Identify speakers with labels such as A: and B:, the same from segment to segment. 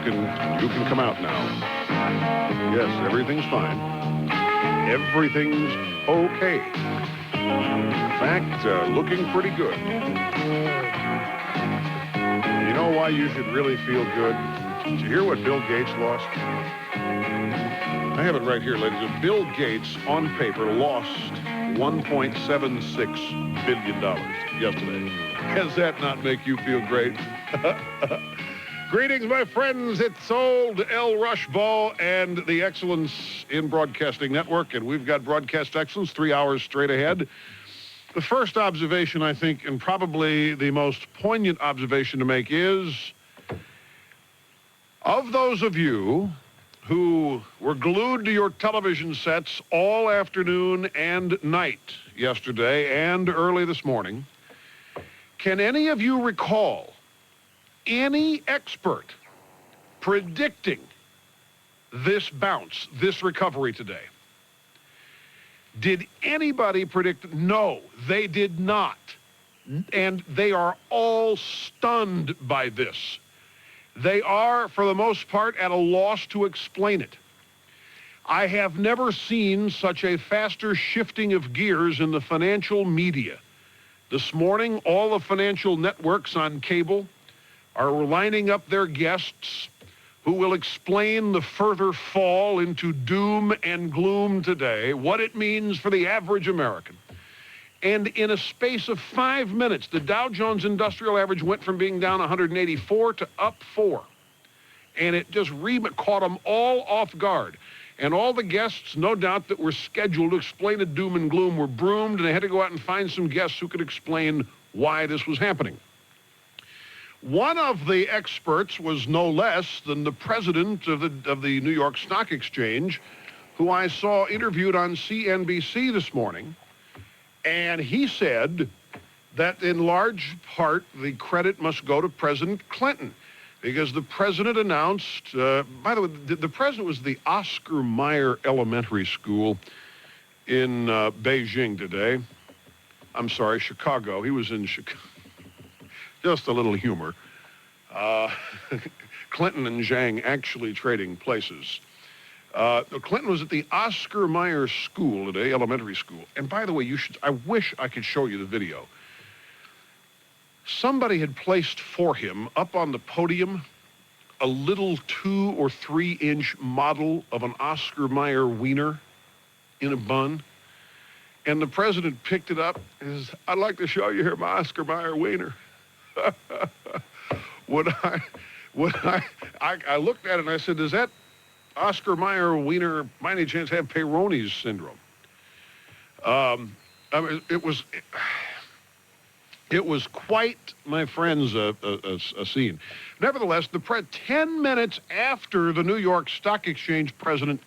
A: can come out now. Yes, everything's fine. Everything's okay. In fact, looking pretty good. You know why you should really feel good? Did you hear what Bill Gates lost? I have it right here, ladies. Bill Gates, on paper, lost $1.76 billion yesterday. Does that not make you feel great? Greetings, my friends. It's old El Rushball and the Excellence in Broadcasting Network, and we've got Broadcast Excellence 3 hours straight ahead. The first observation, I think, and probably the most poignant observation to make is, of those of you who were glued to your television sets all afternoon and night yesterday and early this morning, can any of you recall any expert predicting this bounce, this recovery today? Did anybody predict? No, they did not. And they are all stunned by this. They are, for the most part, at a loss to explain it. I have never seen such a faster shifting of gears in the financial media. This morning, all the financial networks on cable are lining up their guests who will explain the further fall into doom and gloom today, what it means for the average American. And in a space of 5 minutes, the Dow Jones Industrial Average went from being down 184 to up 4. And it just caught them all off guard. And all the guests, no doubt, that were scheduled to explain the doom and gloom were broomed, and they had to go out and find some guests who could explain why this was happening. One of the experts was no less than the president of the New York Stock Exchange, who I saw interviewed on CNBC this morning. And he said that in large part the credit must go to President Clinton, because the president announced, by the way, the president was the Oscar Mayer Elementary School in Beijing today. I'm sorry, Chicago. He was in Chicago. Just a little humor. Clinton and Zhang actually trading places. Clinton was at the Oscar Mayer School today, elementary school. And by the way, I wish I could show you the video. Somebody had placed for him up on the podium a little 2 or 3 inch model of an Oscar Mayer wiener in a bun. And the president picked it up and says, "I'd like to show you here my Oscar Mayer wiener." I looked at it and I said, "Does that Oscar Mayer wiener, by any chance, have Peyronie's syndrome?" I mean, it was quite, my friends, a scene. Nevertheless, 10 minutes after the New York Stock Exchange president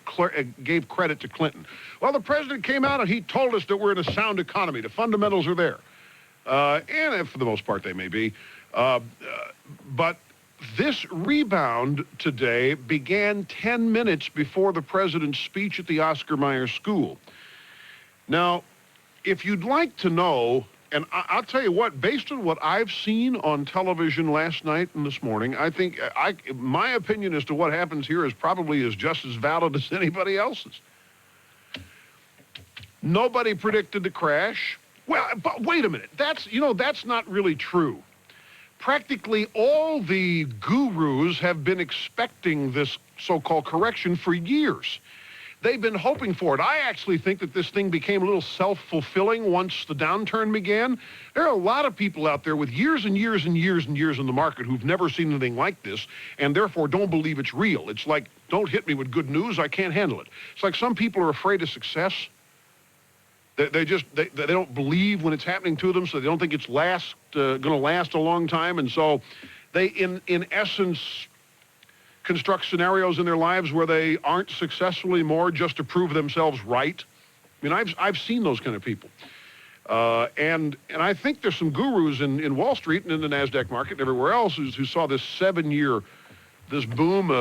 A: gave credit to Clinton, well, the president came out and he told us that we're in a sound economy. The fundamentals are there. And for the most part, they may be. But this rebound today began 10 minutes before the president's speech at the Oscar Mayer School. Now, if you'd like to know, and I'll tell you what, based on what I've seen on television last night and this morning, I think my opinion as to what happens here is probably just as valid as anybody else's. Nobody predicted the crash. Well, but wait a minute. That's not really true. Practically all the gurus have been expecting this so-called correction for years. They've been hoping for it. I actually think that this thing became a little self-fulfilling once the downturn began. There are a lot of people out there with years and years and years and years in the market who've never seen anything like this and therefore don't believe it's real. It's like, don't hit me with good news, I can't handle it. It's like some people are afraid of success. They don't believe when it's happening to them, so they don't think it's going to last a long time. And so they, in essence, construct scenarios in their lives where they aren't successful anymore just to prove themselves right. I mean, I've seen those kind of people. And I think there's some gurus in Wall Street and in the NASDAQ market and everywhere else who saw this 7-year, this boom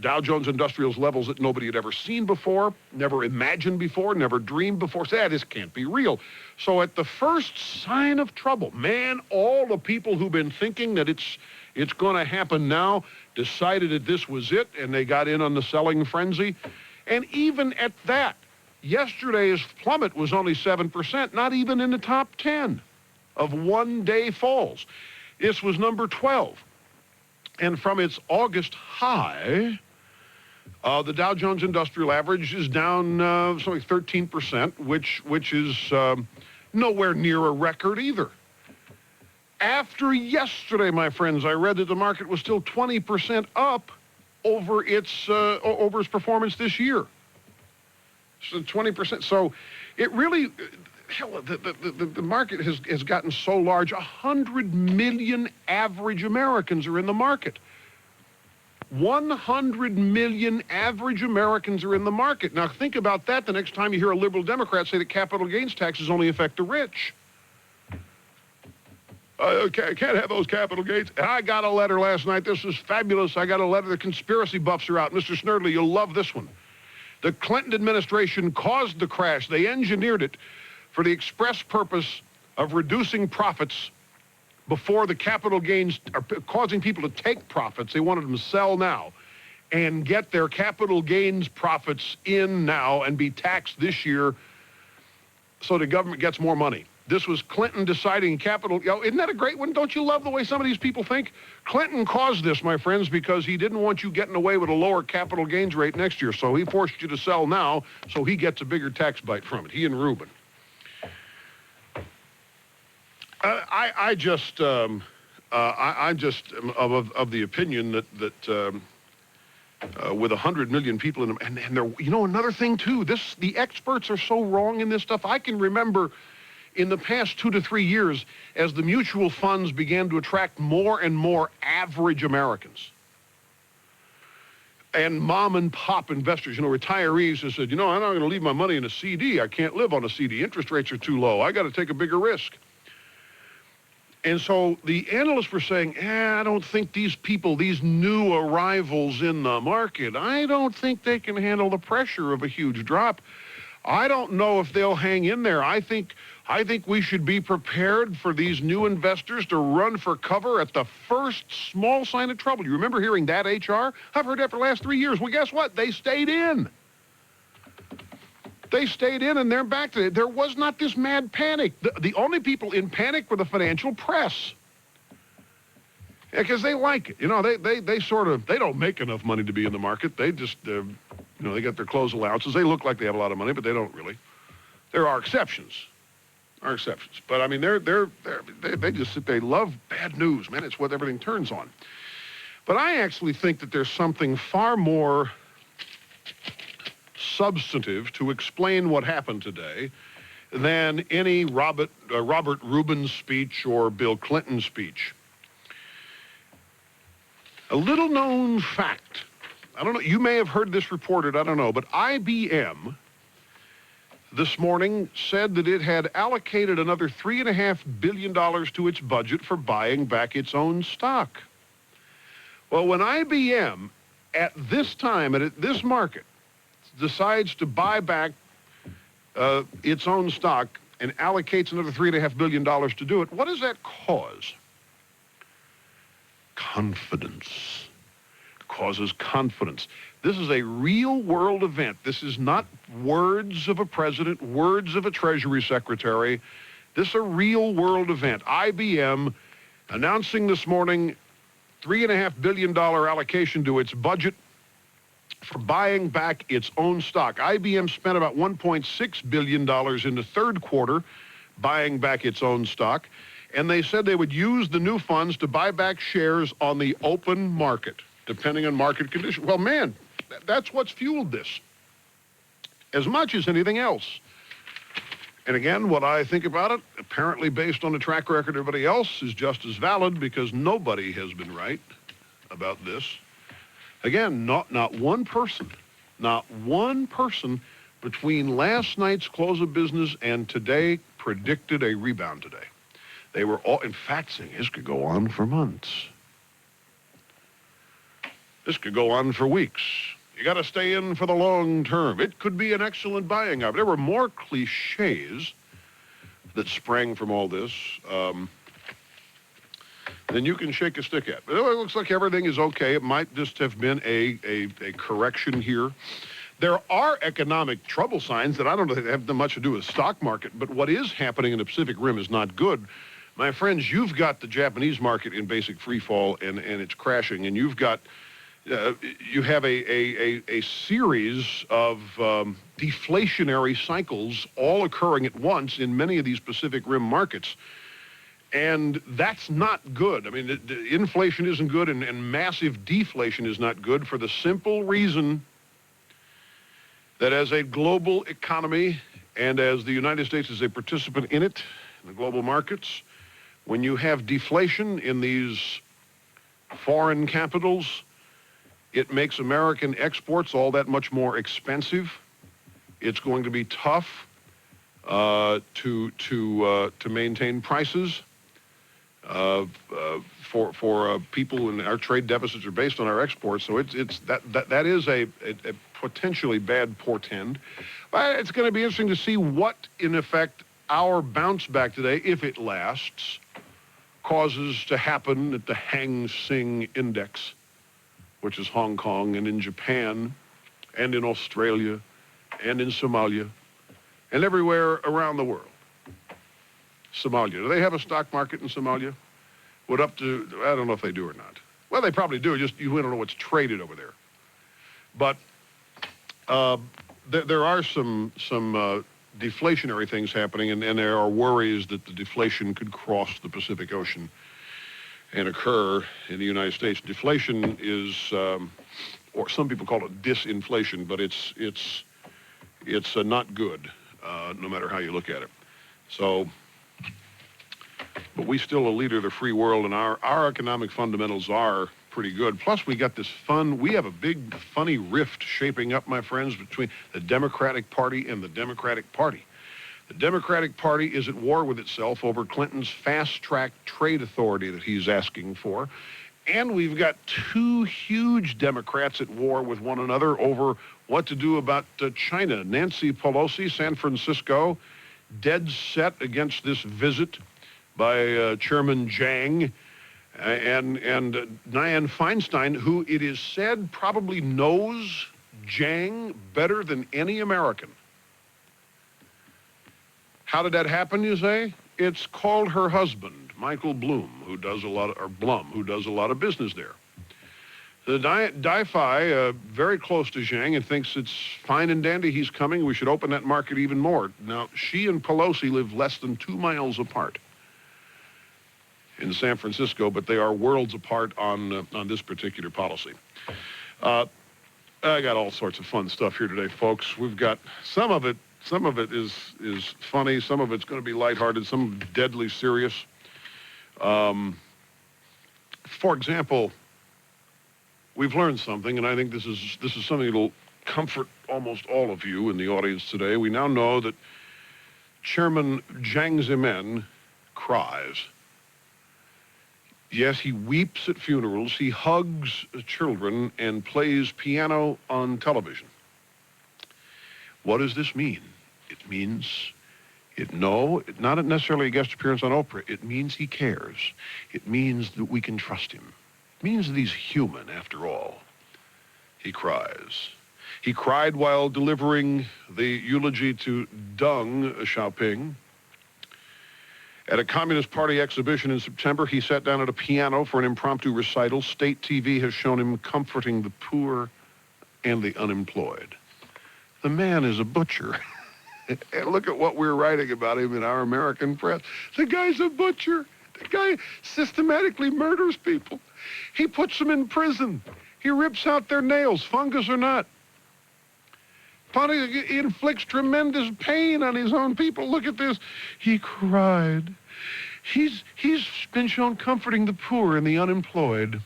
A: Dow Jones Industrials levels that nobody had ever seen before, never imagined before, never dreamed before. Say, this can't be real. So at the first sign of trouble, man, all the people who've been thinking that it's going to happen now decided that this was it, and they got in on the selling frenzy. And even at that, yesterday's plummet was only 7%, not even in the top 10 of one-day falls. This was number 12. And from its August high, the Dow Jones Industrial Average is down something 13%, which is nowhere near a record either. After yesterday, my friends, I read that the market was still 20% up over its performance this year. So 20%. So it really, hell, the market has gotten so large. 100 million average Americans are in the market. 100 million average Americans are in the market. Now think about that the next time you hear a liberal Democrat say that capital gains taxes only affect the rich. Can't have those capital gains. And I got a letter last night. This is fabulous. I got a letter. The conspiracy buffs are out. Mr. Snerdley, you'll love this one. The Clinton administration caused the crash. They engineered it for the express purpose of reducing profits before the capital gains, or causing people to take profits. They wanted them to sell now and get their capital gains profits in now and be taxed this year so the government gets more money. This was Clinton deciding capital. Isn't that a great one? Don't you love the way some of these people think? Clinton caused this, my friends, because he didn't want you getting away with a lower capital gains rate next year. So he forced you to sell now so he gets a bigger tax bite from it, he and Rubin. I'm just of the opinion that with 100 million people in them, and they're, another thing too, the experts are so wrong in this stuff. I can remember in the past 2 to 3 years, as the mutual funds began to attract more and more average Americans and mom and pop investors, retirees who said, I'm not going to leave my money in a CD. I can't live on a CD. Interest rates are too low. I got to take a bigger risk. And so the analysts were saying, I don't think these people, these new arrivals in the market, I don't think they can handle the pressure of a huge drop. I don't know if they'll hang in there. I think we should be prepared for these new investors to run for cover at the first small sign of trouble. You remember hearing that, HR? I've heard that for the last 3 years. Well, guess what? They stayed in. They stayed in, and they're back to it. There was not this mad panic. The only people in panic were the financial press. Because they like it. They don't make enough money to be in the market. They just, they get their clothes allowances. They look like they have a lot of money, but they don't really. There are exceptions. But I mean, they love bad news, man. It's what everything turns on. But I actually think that there's something far more substantive to explain what happened today than any Robert Rubin speech or Bill Clinton speech. A little known fact. I don't know. You may have heard this reported. I don't know. But IBM this morning said that it had allocated another $3.5 billion to its budget for buying back its own stock. Well, when IBM at this time, at this market, decides to buy back its own stock and allocates another $3.5 billion to do it, what does that cause? Confidence. Causes confidence. This is a real-world event. This is not words of a president, words of a Treasury Secretary. This is a real-world event. IBM announcing this morning $3.5 billion allocation to its budget for buying back its own stock. IBM spent about $1.6 billion in the third quarter buying back its own stock, and they said they would use the new funds to buy back shares on the open market, depending on market conditions. Well, man, that's what's fueled this, as much as anything else. And again, what I think about it, apparently based on the track record of everybody else, is just as valid, because nobody has been right about this. Again, not one person between last night's close of business and today predicted a rebound today. They were all, in fact, saying this could go on for months. This could go on for weeks. You got to stay in for the long term. It could be an excellent buying opportunity. There were more cliches that sprang from all this than you can shake a stick at. It looks like everything is okay. It might just have been a correction here. There are economic trouble signs that I don't have much to do with the stock market, but what is happening in the Pacific Rim is not good. My friends, you've got the Japanese market in basic free fall, and it's crashing, and you've got you have a series of deflationary cycles all occurring at once in many of these Pacific Rim markets. And that's not good. I mean, the inflation isn't good, and massive deflation is not good for the simple reason that as a global economy and as the United States is a participant in it, in the global markets, when you have deflation in these foreign capitals, it makes American exports all that much more expensive. It's going to be tough to maintain prices for people, and our trade deficits are based on our exports. So that is a potentially bad portend. But it's going to be interesting to see what, in effect, our bounce back today, if it lasts, causes to happen at the Hang Seng Index, which is Hong Kong, and in Japan, and in Australia, and in Somalia, and everywhere around the world. Somalia. Do they have a stock market in Somalia? I don't know if they do or not. Well, they probably do, just you don't know what's traded over there. But there are some deflationary things happening, and there are worries that the deflation could cross the Pacific Ocean and occur in the United States. Deflation is, or some people call it disinflation, but it's not good, no matter how you look at it. So, but we still a leader of the free world, and our economic fundamentals are pretty good. Plus, we have a big, funny rift shaping up, my friends, between the Democratic Party and the Democratic Party. The Democratic Party is at war with itself over Clinton's fast-track trade authority that he's asking for. And we've got two huge Democrats at war with one another over what to do about China. Nancy Pelosi, San Francisco, dead set against this visit by Chairman Jiang, and Dianne Feinstein, who it is said probably knows Jiang better than any American. How did that happen, you say? It's called her husband, Michael Blum, who does a lot of business there. The Dai-Fi, very close to Jiang, and thinks it's fine and dandy, he's coming, we should open that market even more. Now, she and Pelosi live less than 2 miles apart in San Francisco, but they are worlds apart on this particular policy. I got all sorts of fun stuff here today, folks. We've got some of it is funny, some of it's going to be lighthearted, some deadly serious. For example, we've learned something, and I think this is something that'll comfort almost all of you in the audience today. We now know that Chairman Jiang Zemin cries. Yes, he weeps at funerals, he hugs children, and plays piano on television. What does this mean? It means, not necessarily a guest appearance on Oprah. It means he cares. It means that we can trust him. It means that he's human, after all. He cries. He cried while delivering the eulogy to Deng Xiaoping. At a Communist Party exhibition in September, he sat down at a piano for an impromptu recital. State TV has shown him comforting the poor and the unemployed. The man is a butcher. And look at what we're writing about him in our American press. The guy's a butcher. The guy systematically murders people. He puts them in prison. He rips out their nails, fungus or not. He inflicts tremendous pain on his own people. Look at this. He cried. He's been shown comforting the poor and the unemployed.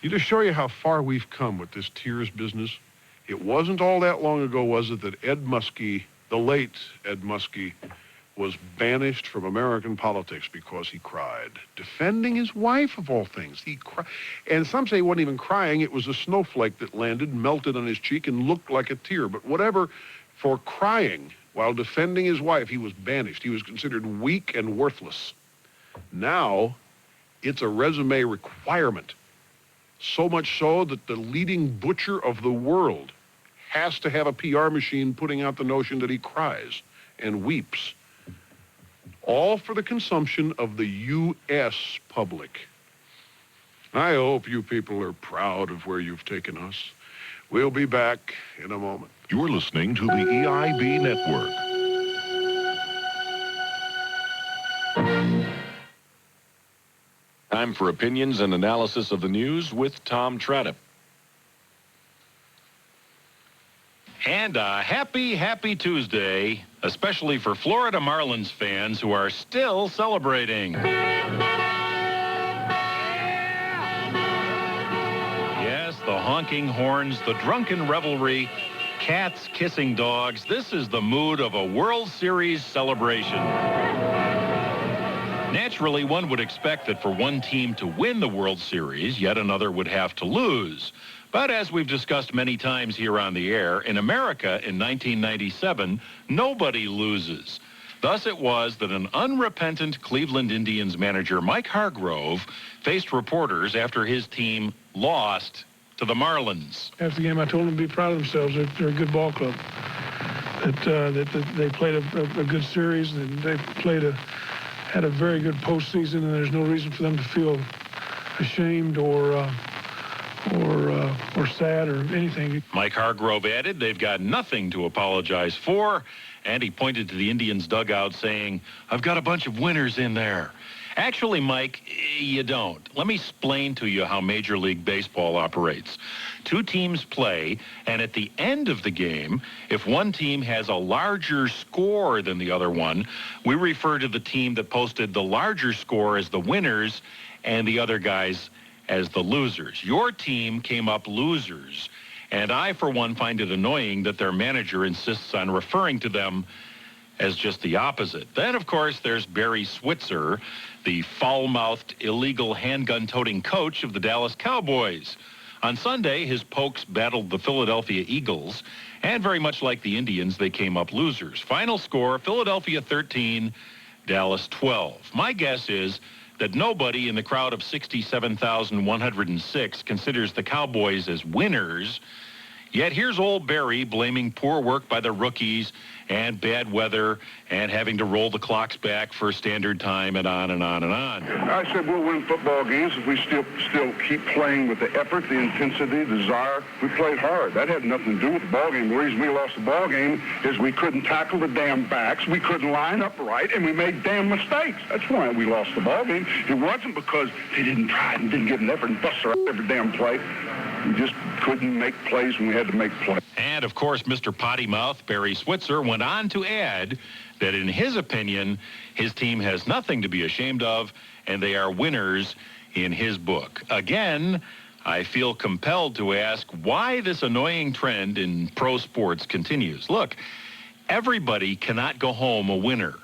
A: To show you how far we've come with this tears business, it wasn't all that long ago, was it, that Ed Muskie, the late Ed Muskie, was banished from American politics because he cried, defending his wife of all things. He cried, and some say he wasn't even crying. It was a snowflake that landed, melted on his cheek, and looked like a tear. But whatever, for crying while defending his wife, he was banished. He was considered weak and worthless. Now, it's a resume requirement. So much so that the leading butcher of the world has to have a PR machine putting out the notion that he cries and weeps. All for the consumption of the U.S. public. I hope you people are proud of where you've taken us. We'll be back in a moment.
B: You're listening to the EIB Network. Time for opinions and analysis of the news with Tom Tradip.
C: And a happy, happy Tuesday, especially for Florida Marlins fans who are still celebrating. Yes, the honking horns, the drunken revelry, cats kissing dogs. This is the mood of a World Series celebration. Naturally, one would expect that for one team to win the World Series, yet another would have to lose. But as we've discussed many times here on the air, in America in 1997, nobody loses. Thus it was that an unrepentant Cleveland Indians manager, Mike Hargrove, faced reporters after his team lost to the Marlins.
D: After the game, I told them to be proud of themselves. They're a good ball club. That they played a good series, and they had a very good postseason, and there's no reason for them to feel ashamed or sad or anything.
C: Mike Hargrove added they've got nothing to apologize for, and he pointed to the Indians' dugout saying, "I've got a bunch of winners in there." Actually, Mike, you don't. Let me explain to you how Major League Baseball operates. Two teams play, and at the end of the game, if one team has a larger score than the other one, we refer to the team that posted the larger score as the winners and the other guys as the losers. Your team came up losers, and I, for one, find it annoying that their manager insists on referring to them as just the opposite. Then, of course, there's Barry Switzer, the foul-mouthed, illegal handgun-toting coach of the Dallas Cowboys. On Sunday, his Pokes battled the Philadelphia Eagles, and very much like the Indians, they came up losers. Final score, Philadelphia 13, Dallas 12. My guess is that nobody in the crowd of 67,106 considers the Cowboys as winners. Yet here's old Barry blaming poor work by the rookies and bad weather and having to roll the clocks back for standard time and on and on and on.
E: I said we'll win football games if we still keep playing with the effort, the intensity, the desire. We played hard. That had nothing to do with the ball game. The reason we lost the ball game is we couldn't tackle the damn backs, we couldn't line up right, and we made damn mistakes. That's why we lost the ball game. It wasn't because they didn't try and didn't get an effort and bust our every damn play. We just couldn't make plays when we had to make plays.
C: And, of course, Mr. Potty Mouth, Barry Switzer, went on to add that, in his opinion, his team has nothing to be ashamed of, and they are winners in his book. Again, I feel compelled to ask why this annoying trend in pro sports continues. Look, everybody cannot go home a winner.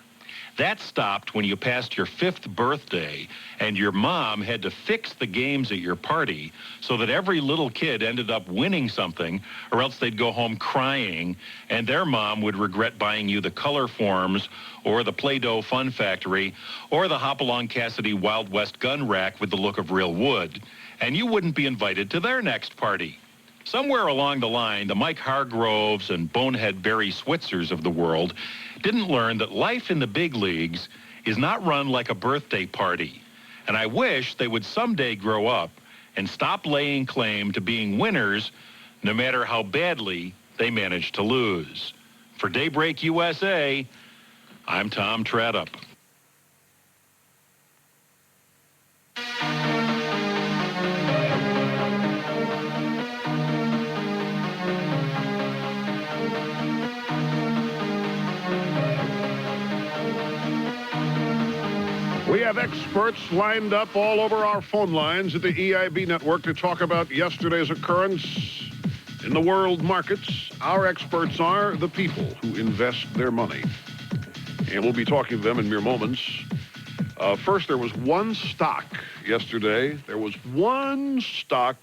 C: That stopped when you passed your 5th birthday and your mom had to fix the games at your party so that every little kid ended up winning something, or else they'd go home crying and their mom would regret buying you the color forms or the Play-Doh Fun Factory or the Hopalong Cassidy Wild West gun rack with the look of real wood, and you wouldn't be invited to their next party. Somewhere along the line, the Mike Hargroves and bonehead Barry Switzers of the world didn't learn that life in the big leagues is not run like a birthday party. And I wish they would someday grow up and stop laying claim to being winners no matter how badly they manage to lose. For Daybreak USA, I'm Tom Tradip.
A: We have experts lined up all over our phone lines at the EIB network to talk about yesterday's occurrence in the world markets. Our experts are the people who invest their money. And we'll be talking to them in mere moments. First, there was one stock yesterday. There was one stock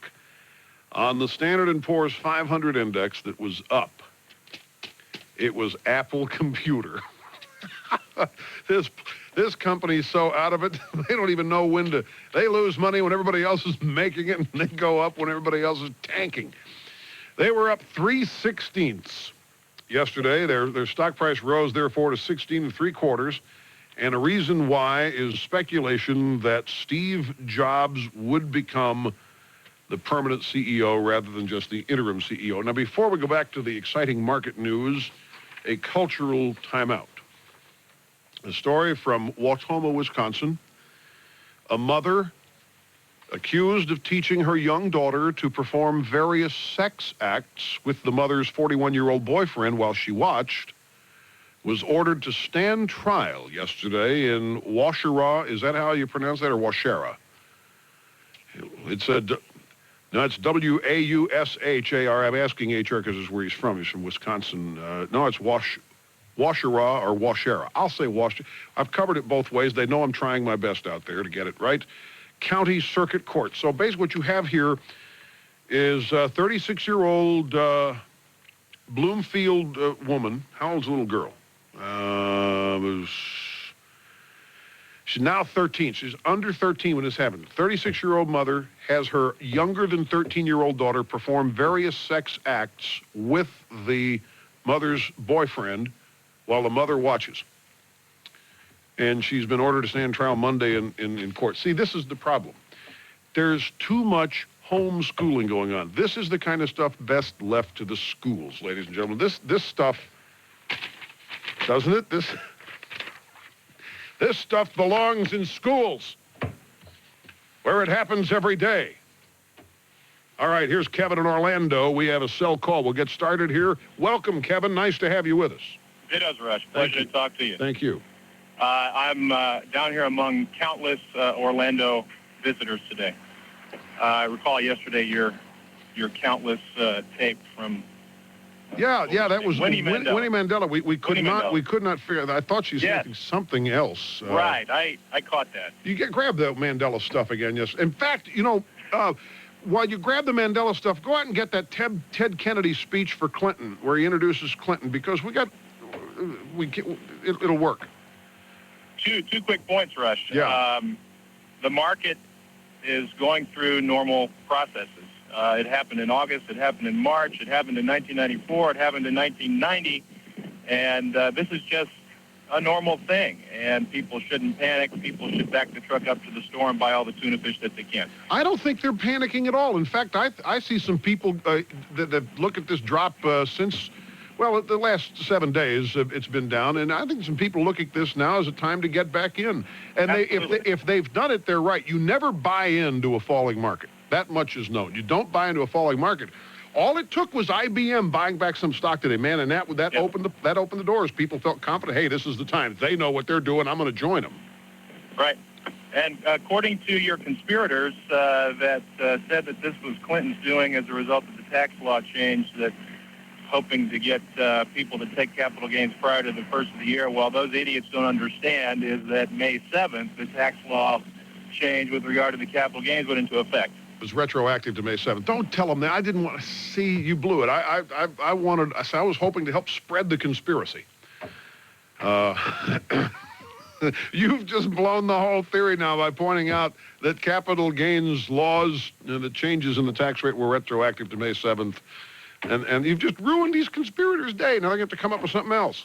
A: on the Standard & Poor's 500 index that was up. It was Apple Computer. This company's so out of it, they don't even know when to. They lose money when everybody else is making it, and they go up when everybody else is tanking. They were up 3/16 yesterday. Their stock price rose, therefore, to 16 3/4. And a reason why is speculation that Steve Jobs would become the permanent CEO rather than just the interim CEO. Now, before we go back to the exciting market news, a cultural timeout. A story from Wautoma, Wisconsin. A mother accused of teaching her young daughter to perform various sex acts with the mother's 41-year-old boyfriend while she watched was ordered to stand trial yesterday in Waushara. Is that how you pronounce that, or Waushara? It's it's W-A-U-S-H-A-R. I'm asking HR because it's where he's from. He's from Wisconsin. No, it's Waushara or Waushara. I'll say Waushara. I've covered it both ways. They know I'm trying my best out there to get it right. County Circuit Court. So basically what you have here is a 36-year-old Bloomfield woman. How old's the little girl? She's now 13. She's under 13 when this happened. 36-year-old mother has her younger than 13-year-old daughter perform various sex acts with the mother's boyfriend while the mother watches. And she's been ordered to stand trial Monday in court. See, this is the problem. There's too much homeschooling going on. This is the kind of stuff best left to the schools, ladies and gentlemen. This stuff, doesn't it? This stuff belongs in schools where it happens every day. All right, here's Kevin in Orlando. We have a cell call. We'll get started here. Welcome, Kevin. Nice to have you with us.
F: It is, Rush. Pleasure to talk to you.
A: Thank you.
F: I'm down here among countless Orlando visitors today. I recall yesterday your countless tape from
A: that was
F: Winnie Mandela.
A: Winnie Mandela. We could not figure that. I thought she was thinking something else.
F: Right, I caught that.
A: You grab the Mandela stuff again, yes. In fact, while you grab the Mandela stuff, go out and get that Ted Kennedy speech for Clinton, where he introduces Clinton, because it'll work.
F: Two quick points, Rush.
A: Yeah.
F: The market is going through normal processes. It happened in August, it happened in March, it happened in 1994, it happened in 1990, and this is just a normal thing, and people shouldn't panic. People should back the truck up to the store and buy all the tuna fish that they can.
A: I don't think they're panicking at all. In fact, I see some people that look at this drop since, the last 7 days it's been down, and I think some people look at this now as a time to get back in. And if they've done it, they're right. You never buy into a falling market. That much is known. You don't buy into a falling market. All it took was IBM buying back some stock today, man, and that opened the doors. People felt confident. Hey, this is the time. They know what they're doing. I'm going to join them.
F: Right. And according to your conspirators that said that this was Clinton's doing as a result of the tax law change, that hoping to get people to take capital gains prior to the first of the year, well, those idiots don't understand is that May 7th, the tax law change with regard to the capital gains went into effect.
A: It was retroactive to May 7th. Don't tell them that. I didn't want to see you blew it. I was hoping to help spread the conspiracy. You've just blown the whole theory now by pointing out that capital gains laws and the changes in the tax rate were retroactive to May 7th. And you've just ruined these conspirators' day. Now they have to come up with something else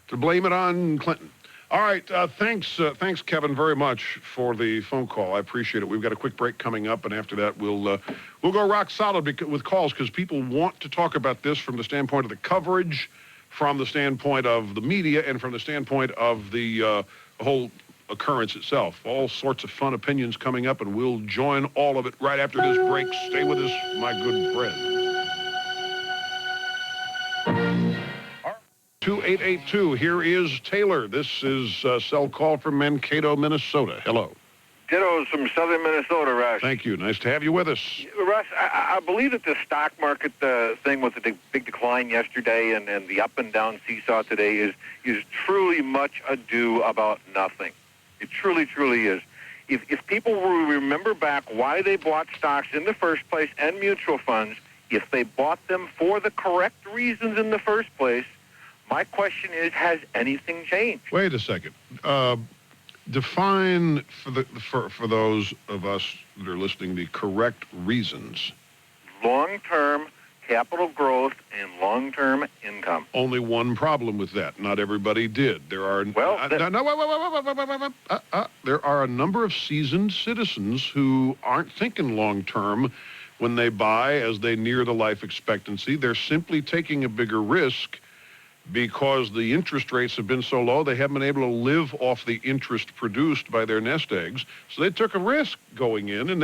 A: to blame it on Clinton. All right, thanks, Kevin, very much for the phone call. I appreciate it. We've got a quick break coming up, and after that, we'll go rock solid with calls, because people want to talk about this from the standpoint of the coverage, from the standpoint of the media, and from the standpoint of the whole occurrence itself. All sorts of fun opinions coming up, and we'll join all of it right after this break. Stay with us, my good friend. 2882. Here is Taylor. This is a cell call from Mankato, Minnesota. Hello.
G: Dittos from southern Minnesota, Rush.
A: Thank you. Nice to have you with us.
G: Russ, I believe that the stock market thing with the big decline yesterday and the up and down seesaw today is truly much ado about nothing. It truly, truly is. If people will remember back why they bought stocks in the first place and mutual funds, if they bought them for the correct reasons in the first place, my question is, has anything changed?
A: Wait a second. Define for those of us that are listening the correct reasons.
G: Long-term capital growth and long-term income.
A: Only one problem with that. Not everybody did. There are there are a number of seasoned citizens who aren't thinking long-term when they buy as they near the life expectancy. They're simply taking a bigger risk because the interest rates have been so low, they haven't been able to live off the interest produced by their nest eggs. So they took a risk going in, and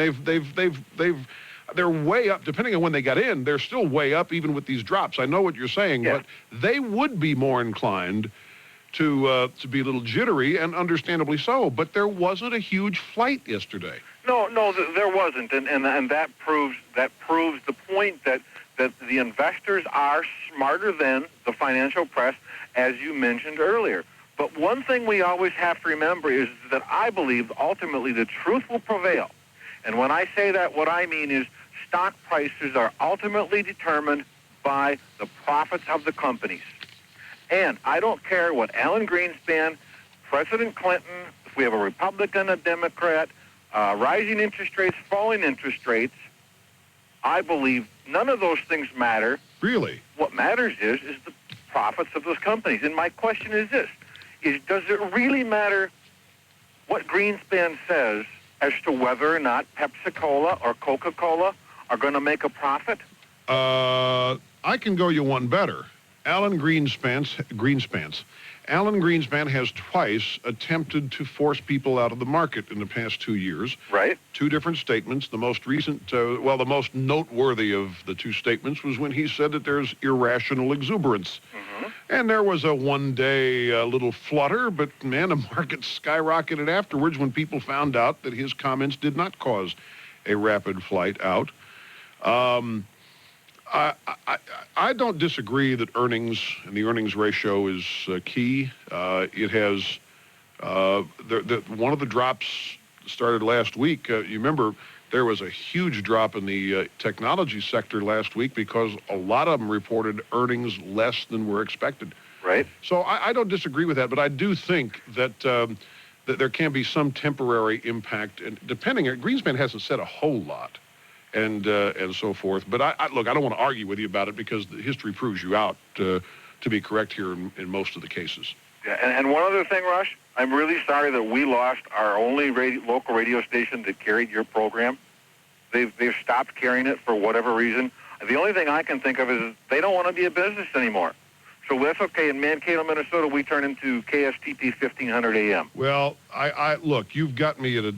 A: they're way up. Depending on when they got in, they're still way up even with these drops. I know what you're saying,
G: yeah.
A: But they would be more inclined to be a little jittery, and understandably so. But there wasn't a huge flight yesterday.
G: No, there wasn't, and that proves the point that the investors are smarter than the financial press, as you mentioned earlier. But one thing we always have to remember is that I believe ultimately the truth will prevail. And when I say that, what I mean is stock prices are ultimately determined by the profits of the companies. And I don't care what Alan Greenspan, President Clinton, if we have a Republican, a Democrat, rising interest rates, falling interest rates, I believe none of those things matter.
A: Really?
G: What matters is the profits of those companies. And my question is this, does it really matter what Greenspan says as to whether or not Pepsi-Cola or Coca-Cola are going to make a profit?
A: I can go you one better. Alan Greenspan has twice attempted to force people out of the market in the past 2 years.
G: Right.
A: Two different statements. The most recent, the most noteworthy of the two statements was when he said that there's irrational exuberance. Mm-hmm. And there was a one-day little flutter, but, man, the market skyrocketed afterwards when people found out that his comments did not cause a rapid flight out. I don't disagree that earnings and the earnings ratio is key. It has one of the drops started last week. You remember there was a huge drop in the technology sector last week because a lot of them reported earnings less than were expected.
G: Right.
A: So I don't disagree with that, but I do think that that there can be some temporary impact, and Greenspan hasn't said a whole lot. And so forth. But look, I don't want to argue with you about it because the history proves you out to be correct here in most of the cases.
G: Yeah, and one other thing, Rush, I'm really sorry that we lost our only local radio station that carried your program. They've stopped carrying it for whatever reason. The only thing I can think of is they don't want to be a business anymore. So that's okay. In Mankato, Minnesota, we turn into KSTP 1500 AM.
A: Well, I look, you've got me at a.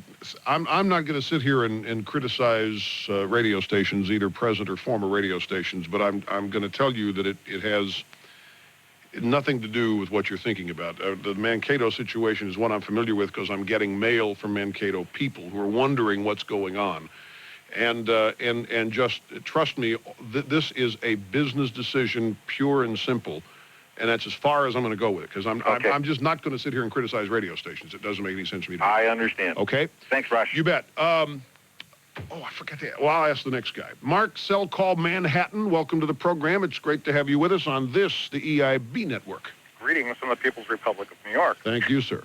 A: I'm not going to sit here and criticize radio stations, either present or former radio stations, but I'm going to tell you that it has nothing to do with what you're thinking about. The Mankato situation is one I'm familiar with because I'm getting mail from Mankato people who are wondering what's going on. And just trust me, this is a business decision, pure and simple. And that's as far as I'm going to go with it, because I'm just not going to sit here and criticize radio stations. It doesn't make any sense to me.
G: I understand.
A: Okay?
G: Thanks, Rush.
A: You bet. I forgot to. Well, I'll ask the next guy. Mark, Cell Call Manhattan, welcome to the program. It's great to have you with us on the EIB network.
H: Greetings from the People's Republic of New York.
A: Thank you, sir.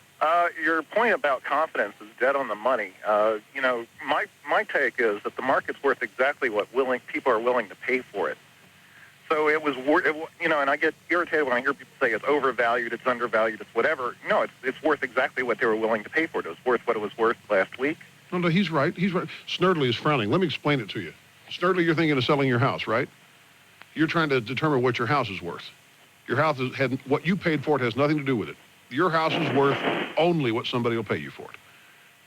H: Your point about confidence is dead on the money. My take is that the market's worth exactly what people are willing to pay for it. So it was worth, and I get irritated when I hear people say it's overvalued, it's undervalued, it's whatever. No, it's worth exactly what they were willing to pay for it. It was worth what it was worth last week.
A: No, he's right. He's right. Snerdley is frowning. Let me explain it to you. Snerdley, you're thinking of selling your house, right? You're trying to determine what your house is worth. Your house what you paid for it has nothing to do with it. Your house is worth only what somebody will pay you for it.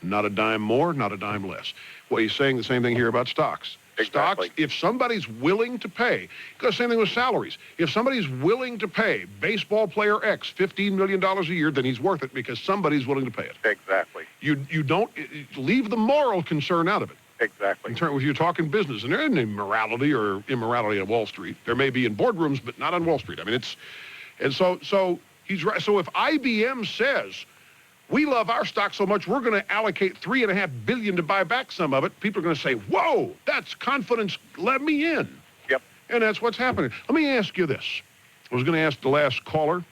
A: Not a dime more, not a dime less. Well, he's saying the same thing here about stocks.
H: Exactly.
A: Stocks, if somebody's willing to pay, because same thing with salaries. If somebody's willing to pay baseball player X $15 million a year, then he's worth it because somebody's willing to pay it.
H: Exactly.
A: You don't leave the moral concern out of it.
H: Exactly.
A: In terms, if you're talking business, and there isn't any morality or immorality on Wall Street. There may be in boardrooms, but not on Wall Street. I mean, so he's right. So if IBM says we love our stock so much we're going to allocate $3.5 billion to buy back some of it, people are going to say, "Whoa, that's confidence. Let me in."
H: Yep.
A: And that's what's happening. Let me ask you this. I was going to ask the last caller.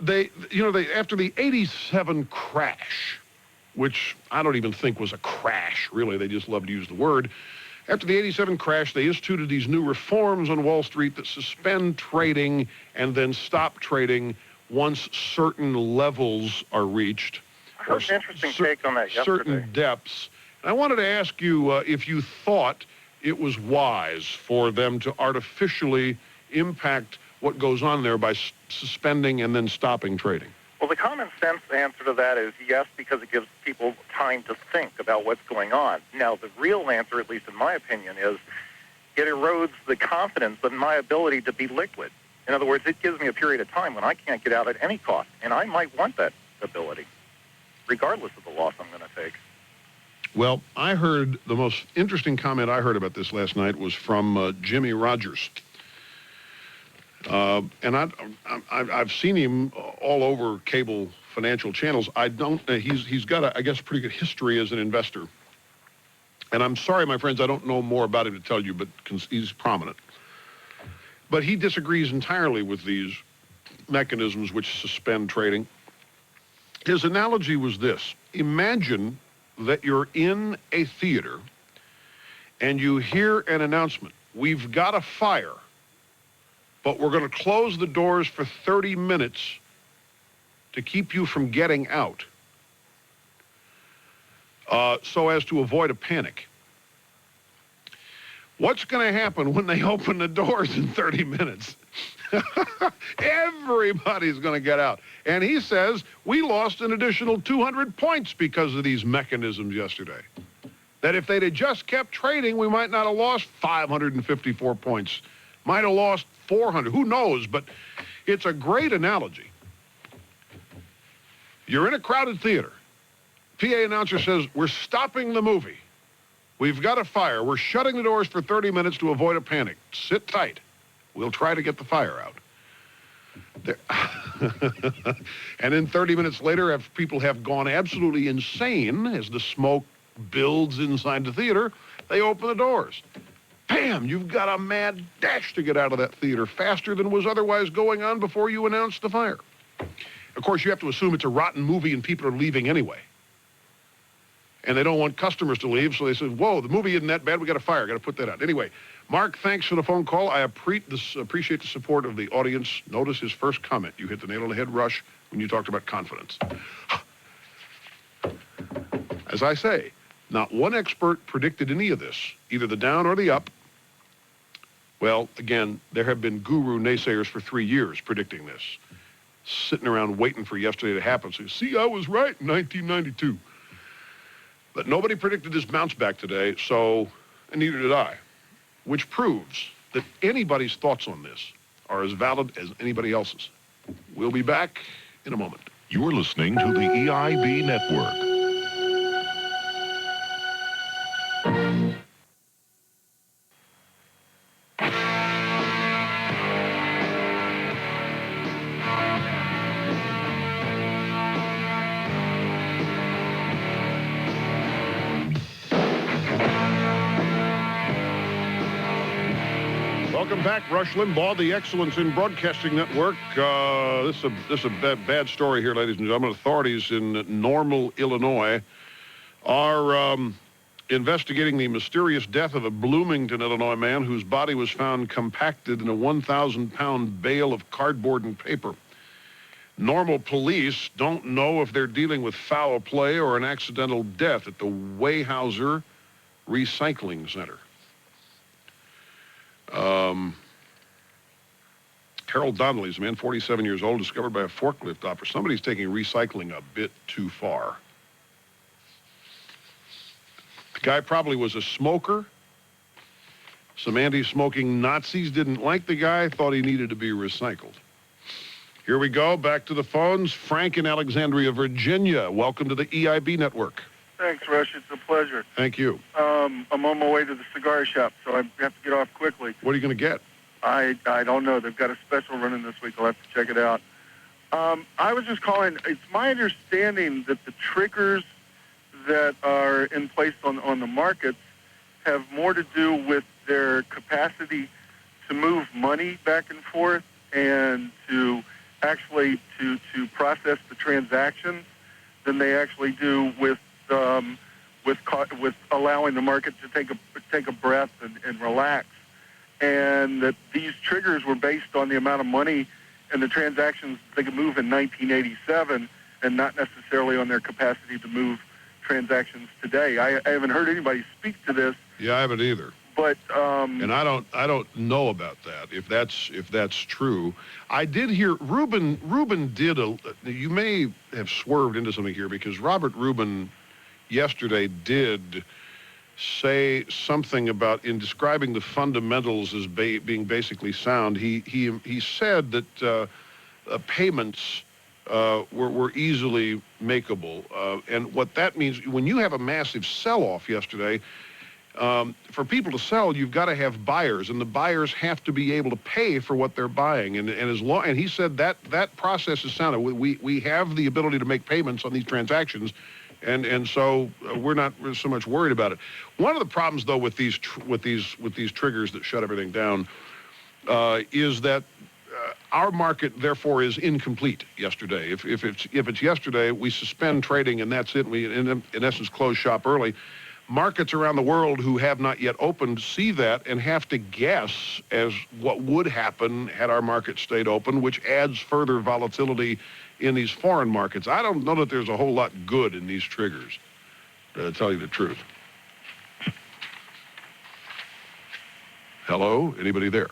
A: They after the '87 crash, which I don't even think was a crash, really. They just love to use the word. After the '87 crash, they instituted these new reforms on Wall Street that suspend trading and then stop trading once certain levels are reached.
H: I heard an interesting take on that yesterday.
A: Certain depths. And I wanted to ask you if you thought it was wise for them to artificially impact what goes on there by suspending and then stopping trading.
H: Well, the common sense answer to that is yes, because it gives people time to think about what's going on. Now, the real answer, at least in my opinion, is it erodes the confidence in my ability to be liquid. In other words, it gives me a period of time when I can't get out at any cost, and I might want that ability, regardless of the loss I'm going to take.
A: Well, I heard the most interesting comment I heard about this last night was from Jimmy Rogers. And I've seen him all over cable financial channels. I don't. He's got I guess, a pretty good history as an investor. And I'm sorry, my friends, I don't know more about him to tell you, but he's prominent. But he disagrees entirely with these mechanisms which suspend trading. His analogy was this: imagine that you're in a theater and you hear an announcement. We've got a fire, but we're going to close the doors for 30 minutes to keep you from getting out, so as to avoid a panic. What's going to happen when they open the doors in 30 minutes? Everybody's going to get out. And he says we lost an additional 200 points because of these mechanisms yesterday. That if they'd have just kept trading, we might not have lost 554 points. Might have lost 400. Who knows? But it's a great analogy. You're in a crowded theater. PA announcer says, we're stopping the movie. We've got a fire. We're shutting the doors for 30 minutes to avoid a panic. Sit tight. We'll try to get the fire out. And then 30 minutes later, if people have gone absolutely insane as the smoke builds inside the theater, they open the doors. Bam! You've got a mad dash to get out of that theater faster than was otherwise going on before you announced the fire. Of course, you have to assume it's a rotten movie and people are leaving anyway. And they don't want customers to leave, so they said, whoa, the movie isn't that bad. We got a fire. Got to put that out. Anyway, Mark, thanks for the phone call. I appreciate the support of the audience. Notice his first comment. You hit the nail on the head, Rush, when you talked about confidence. As I say, not one expert predicted any of this, either the down or the up. Well, again, there have been guru naysayers for 3 years predicting this, sitting around waiting for yesterday to happen. So, see, I was right in 1992. But nobody predicted this bounce back today, so, and neither did I, which proves that anybody's thoughts on this are as valid as anybody else's. We'll be back in a moment.
B: You're listening to the EIB Network.
A: Welcome back, Rush Limbaugh, the Excellence in Broadcasting Network. This is a bad story here, ladies and gentlemen. Authorities in Normal, Illinois, are investigating the mysterious death of a Bloomington, Illinois man whose body was found compacted in a 1,000-pound bale of cardboard and paper. Normal police don't know if they're dealing with foul play or an accidental death at the Weyhauser Recycling Center. Harold Donnelly's a man, 47 years old, discovered by a forklift operator. Somebody's taking recycling a bit too far. The guy probably was a smoker. Some anti-smoking Nazis didn't like the guy, thought he needed to be recycled. Here we go. Back to the phones. Frank in Alexandria, Virginia. Welcome to the EIB Network.
I: Thanks, Rush. It's a pleasure.
A: Thank you.
I: I'm on my way to the cigar shop, so I have to get off quickly.
A: What are you going to get?
I: I don't know. They've got a special running this week. I'll have to check it out. I was just calling. It's my understanding that the triggers that are in place on the markets have more to do with their capacity to move money back and forth and to actually to process the transactions than they actually do with allowing the market to take a breath and relax. And that these triggers were based on the amount of money and the transactions they could move in 1987 and not necessarily on their capacity to move transactions today. I haven't heard anybody speak to this.
A: Yeah, I haven't either.
I: But
A: and I don't know about that. If that's true, I did hear Rubin did you may have swerved into something here because Robert Rubin yesterday did say something about, in describing the fundamentals as being basically sound. He said that payments were easily makeable, and what that means when you have a massive sell-off yesterday. For people to sell, you've got to have buyers, and the buyers have to be able to pay for what they're buying. And he said that process is sound. We have the ability to make payments on these transactions, and so we're not so much worried about it. One of the problems, though, with these triggers that shut everything down, is that our market, therefore, is incomplete yesterday. If it's yesterday, we suspend trading, and that's it. We, in essence, close shop early. Markets around the world who have not yet opened see that and have to guess as what would happen had our market stayed open, which adds further volatility in these foreign markets. I don't know that there's a whole lot good in these triggers, to tell you the truth. Hello? Anybody there?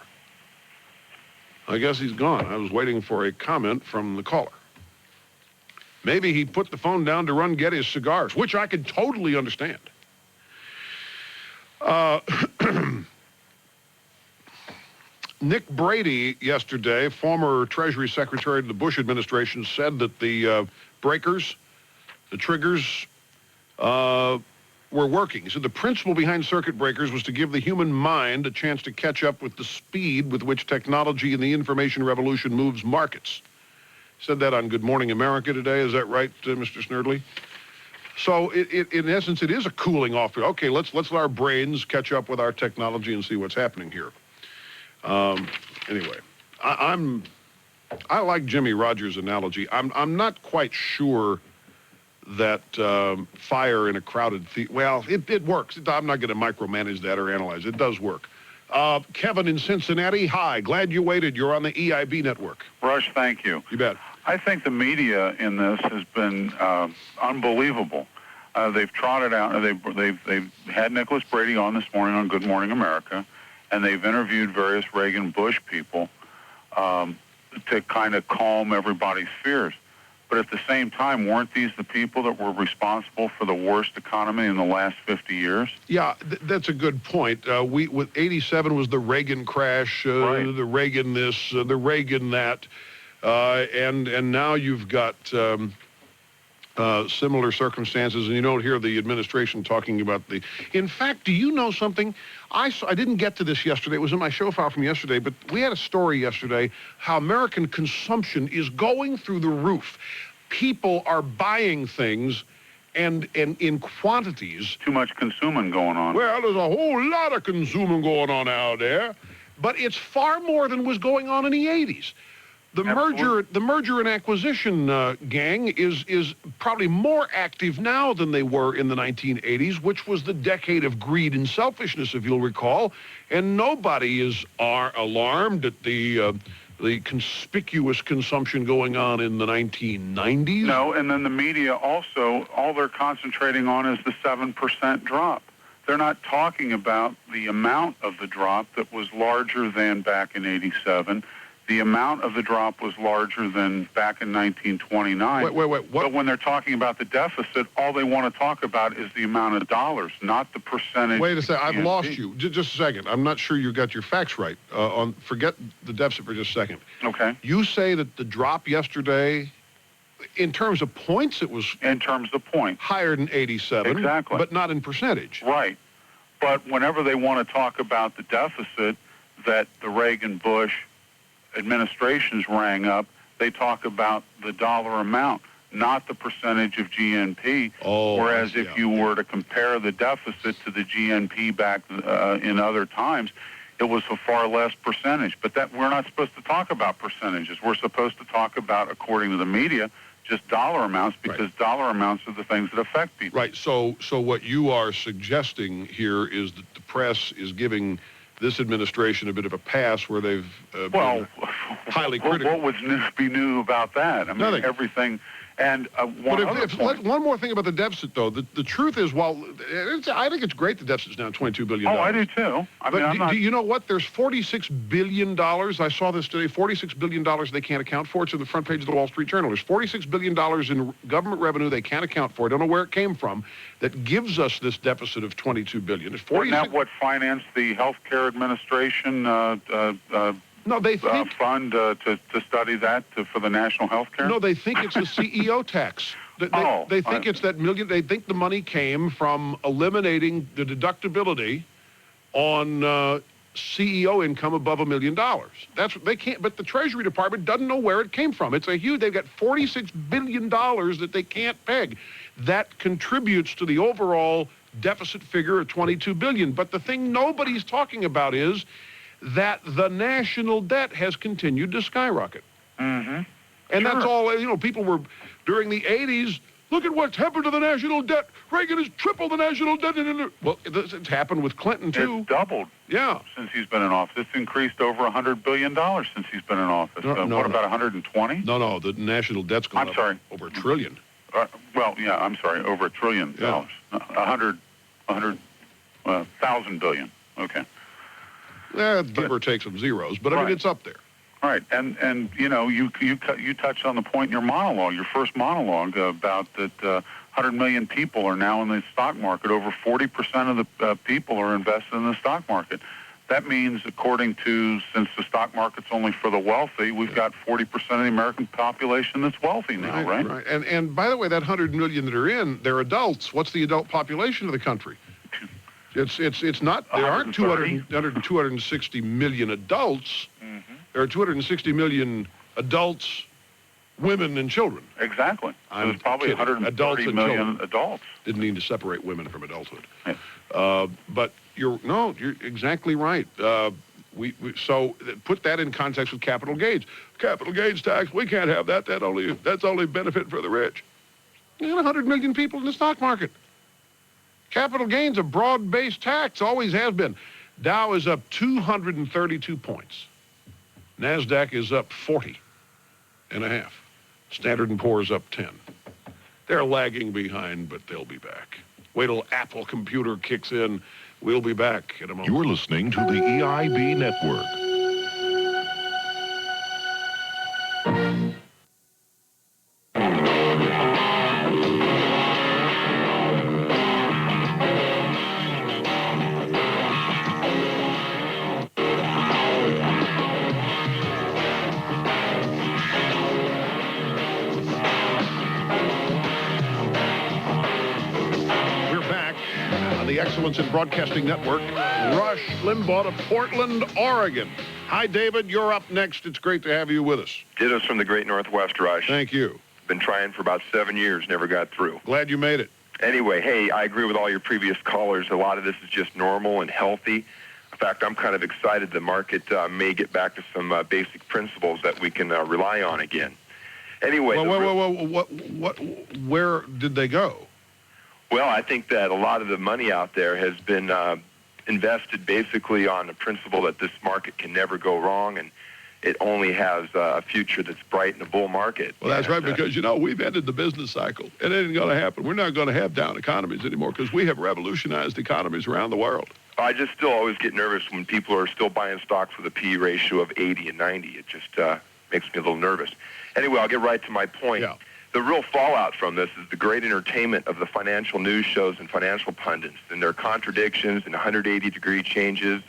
A: I guess he's gone. I was waiting for a comment from the caller. Maybe he put the phone down to run get his cigars, which I could totally understand. Nick Brady yesterday, former Treasury Secretary of the Bush administration, said that the triggers, were working. He said the principle behind circuit breakers was to give the human mind a chance to catch up with the speed with which technology and the information revolution moves markets. He said that on Good Morning America today. Is that right, Mr. Snerdley? So, in essence, it is a cooling off. Okay, let's let our brains catch up with our technology and see what's happening here. Anyway, I like Jimmy Rogers' analogy. I'm not quite sure that fire in a crowded theater. Well, it works. I'm not going to micromanage that or analyze. It does work. Kevin in Cincinnati, hi. Glad you waited. You're on the EIB network.
J: Rush, thank you.
A: You bet.
J: I think the media in this has been unbelievable. They've trotted out. They've had Nicholas Brady on this morning on Good Morning America, and they've interviewed various Reagan Bush people to kind of calm everybody's fears. But at the same time, weren't these the people that were responsible for the worst economy in the last 50 years?
A: Yeah, that's a good point. With 87 was the Reagan crash,
J: right.
A: The Reagan this, the Reagan that. And now you've got similar circumstances, and you don't hear the administration talking about the... In fact, do you know something? I didn't get to this yesterday. It was in my show file from yesterday, but we had a story yesterday how American consumption is going through the roof. People are buying things and in quantities.
J: Too much consuming going on.
A: Well, there's a whole lot of consuming going on out there, but it's far more than was going on in the 80s. The merger and acquisition gang is probably more active now than they were in the 1980s, which was the decade of greed and selfishness, if you'll recall. And nobody is alarmed at the conspicuous consumption going on in the 1990s.
J: No, and then the media also, all they're concentrating on is the 7% drop. They're not talking about the amount of the drop that was larger than back in 87. The amount of the drop was larger than back in 1929.
A: Wait, what?
J: But when they're talking about the deficit, all they want to talk about is the amount of dollars, not the percentage.
A: Wait a second. I've
J: GNP.
A: lost you. Just a second. I'm not sure you got your facts right. Forget the deficit for just a second.
J: Okay.
A: You say that the drop yesterday, in terms of points, it was
J: In terms of points.
A: higher than 87.
J: Exactly.
A: But not in percentage.
J: Right. But whenever they want to talk about the deficit that the Reagan-Bush administrations rang up, they talk about the dollar amount, not the percentage of GNP. Whereas if you were to compare the deficit to the GNP back in other times, it was a far less percentage. But that we're not supposed to talk about percentages. We're supposed to talk about, according to the media, just dollar amounts, because dollar amounts are the things that affect people.
A: Right. So what you are suggesting here is that the press is giving this administration a bit of a pass where they've been highly critical.
J: What would be new about that? I mean,
A: Nothing.
J: Everything. And
A: one more thing about the deficit, though. The truth is, I think it's great the deficit's now $22 billion.
J: Oh, I do too.
A: Do you know what? There's $46 billion. I saw this today. $46 billion they can't account for. It's in the front page of the Wall Street Journal. There's $46 billion in government revenue they can't account for. I don't know where it came from. That gives us this deficit of $22 billion. It's 46.
J: Isn't that what financed the Health Care Administration
A: No, they think
J: fund to study that for the national health care?
A: No, they think it's the CEO tax. They think it's that million. They think the money came from eliminating the deductibility on CEO income above $1 million. That's what they can't. But the Treasury Department doesn't know where it came from. It's a huge. They've got $46 billion that they can't peg. That contributes to the overall deficit figure of $22 billion. But the thing nobody's talking about is that the national debt has continued to skyrocket.
J: Mm-hmm.
A: And that's all, people were, during the 80s, look at what's happened to the national debt. Reagan has tripled the national debt. Well, it's happened with Clinton, too.
J: It's doubled.
A: Yeah.
J: Since he's been in office. It's increased over $100 billion since he's been in office. What about 120?
A: No, the national debt's gone up over $1 trillion.
J: Over $1 trillion.
A: Yeah.
J: 1,000 billion. Okay.
A: Give or take some zeros, but I mean, it's up there.
J: Right, and you touched on the point in your monologue, your first monologue, about that 100 million people are now in the stock market. Over 40% of the people are invested in the stock market. That means, since the stock market's only for the wealthy, we've got 40% of the American population that's wealthy now, right?
A: Right. And by the way, that 100 million that are in, they're adults. What's the adult population of the country? It's not. There aren't 260 million adults. Mm-hmm. There are 260 million adults, women, and children.
J: Exactly.
A: I'm
J: probably
A: kidding.
J: 130 million adults.
A: Didn't mean to separate women from adulthood. Yeah. But you're exactly right. So put that in context with capital gains. Capital gains tax, we can't have that. That's only benefit for the rich. You got 100 million people in the stock market. Capital gains, a broad-based tax, always has been. Dow is up 232 points. NASDAQ is up 40.5. Standard & Poor's up 10. They're lagging behind, but they'll be back. Wait till Apple Computer kicks in. We'll be back in a moment.
B: You're listening to the EIB Network.
A: Excellence in Broadcasting Network, Rush Limbaugh to Portland, Oregon. Hi, David. You're up next. It's great to have you with us.
K: Dittos from the great Northwest, Rush.
A: Thank you.
K: Been trying for about 7 years, never got through.
A: Glad you made it.
K: Anyway, hey, I agree with all your previous callers. A lot of this is just normal and healthy. In fact, I'm kind of excited the market may get back to some basic principles that we can rely on again. Anyway.
A: Where did they go?
K: Well, I think that a lot of the money out there has been invested basically on the principle that this market can never go wrong and it only has a future that's bright in a bull market.
A: Well, that's right, because, we've ended the business cycle. It ain't going to happen. We're not going to have down economies anymore because we have revolutionized economies around the world.
K: I just still always get nervous when people are still buying stocks with a P/E ratio of 80 and 90. It just makes me a little nervous. Anyway, I'll get right to my point.
A: Yeah.
K: The real fallout from this is the great entertainment of the financial news shows and financial pundits and their contradictions and 180-degree changes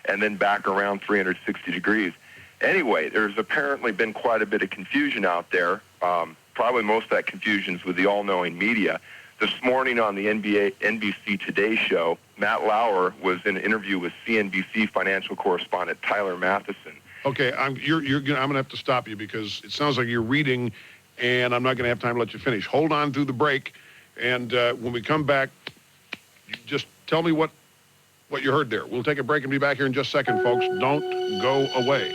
K: and then back around 360 degrees. Anyway, there's apparently been quite a bit of confusion out there. Probably most of that confusion is with the all-knowing media. This morning on the NBC Today show, Matt Lauer was in an interview with CNBC financial correspondent Tyler Matheson.
A: Okay, I'm going to have to stop you because it sounds like you're reading, and I'm not going to have time to let you finish. Hold on through the break, and when we come back, just tell me what you heard there. We'll take a break and be back here in just a second, folks. Don't go away.